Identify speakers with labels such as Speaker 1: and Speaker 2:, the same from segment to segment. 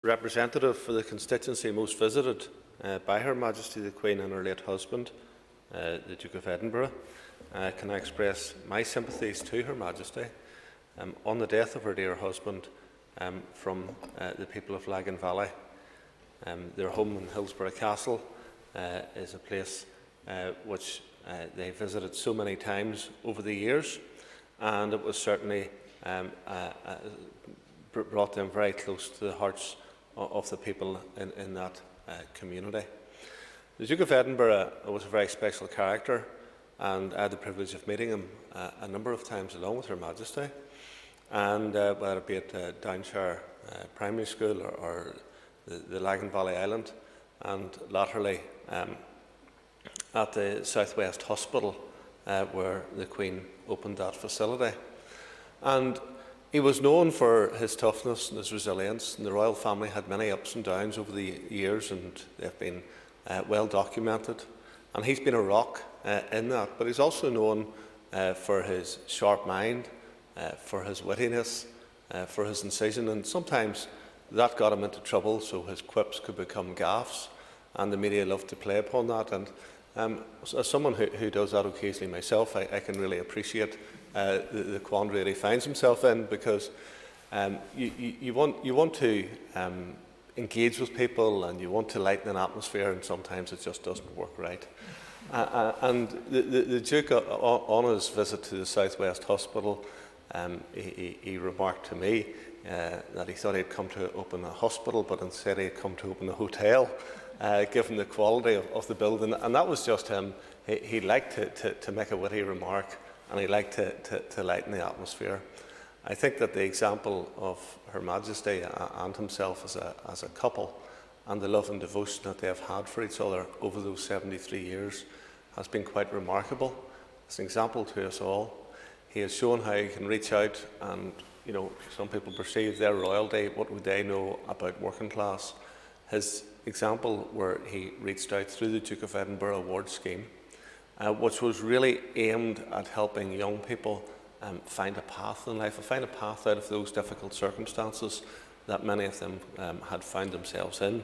Speaker 1: representative for the constituency most visited by Her Majesty the Queen and her late husband, the Duke of Edinburgh, can I express my sympathies to Her Majesty on the death of her dear husband from the people of Lagan Valley. Their home in Hillsborough Castle is a place which they visited so many times over the years, and it was certainly brought them very close to the hearts of the people in that community. The Duke of Edinburgh was a very special character, and I had the privilege of meeting him a number of times along with Her Majesty, and whether it be at Downshire Primary School or the Lagan Valley Island, and latterly at the South West Hospital where the Queen opened that facility. And he was known for his toughness and his resilience, and the royal family had many ups and downs over the years, and they've been well documented. And he's been a rock in that, but he's also known for his sharp mind, for his wittiness, for his incision, and sometimes that got him into trouble, so his quips could become gaffes, and the media loved to play upon that. And as someone who does that occasionally myself, I can really appreciate the quandary that he finds himself in, because you want to engage with people, and you want to lighten an atmosphere, and sometimes it just doesn't work right. And the Duke, on his visit to the South West Hospital, he remarked to me that he thought he had come to open a hospital, but instead he had come to open a hotel, given the quality of the building. And that was just him. He liked to make a witty remark, and he liked to lighten the atmosphere. I think that the example of Her Majesty and himself as a couple, and the love and devotion that they have had for each other over those 73 years, has been quite remarkable. It's an example to us all. He has shown how he can reach out, and some people perceive their royalty. What would they know about working class? His example, where he reached out through the Duke of Edinburgh Award Scheme, which was really aimed at helping young people find a path in life, find a path out of those difficult circumstances that many of them had found themselves in,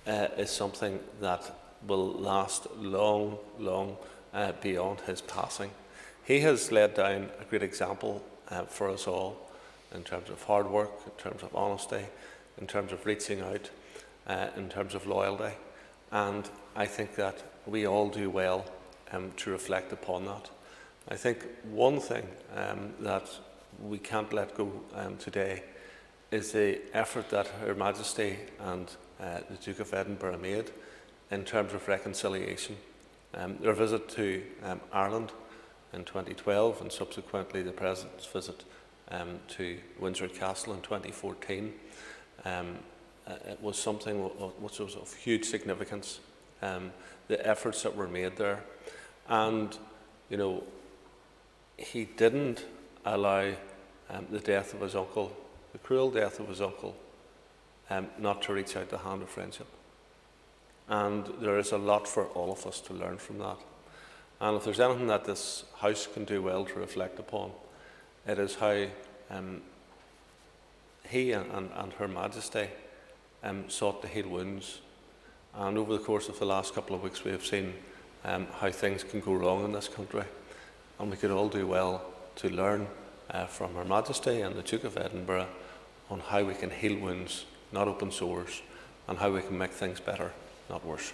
Speaker 1: is something that will last long, long beyond his passing. He has laid down a great example for us all, in terms of hard work, in terms of honesty, in terms of reaching out, in terms of loyalty. And I think that we all do well to reflect upon that. I think one thing that we can't let go today is the effort that Her Majesty and the Duke of Edinburgh made in terms of reconciliation. Their visit to Ireland in 2012, and subsequently the President's visit to Windsor Castle in 2014, it was something which was of huge significance. The efforts that were made there, and he didn't allow the death of his uncle, the cruel death of his uncle, not to reach out the hand of friendship. And there is a lot for all of us to learn from that. And if there's anything that this House can do well to reflect upon, it is how he and Her Majesty sought to heal wounds. And over the course of the last couple of weeks, we have seen how things can go wrong in this country. And we could all do well to learn from Her Majesty and the Duke of Edinburgh on how we can heal wounds, not open sores, and how we can make things better, not worse.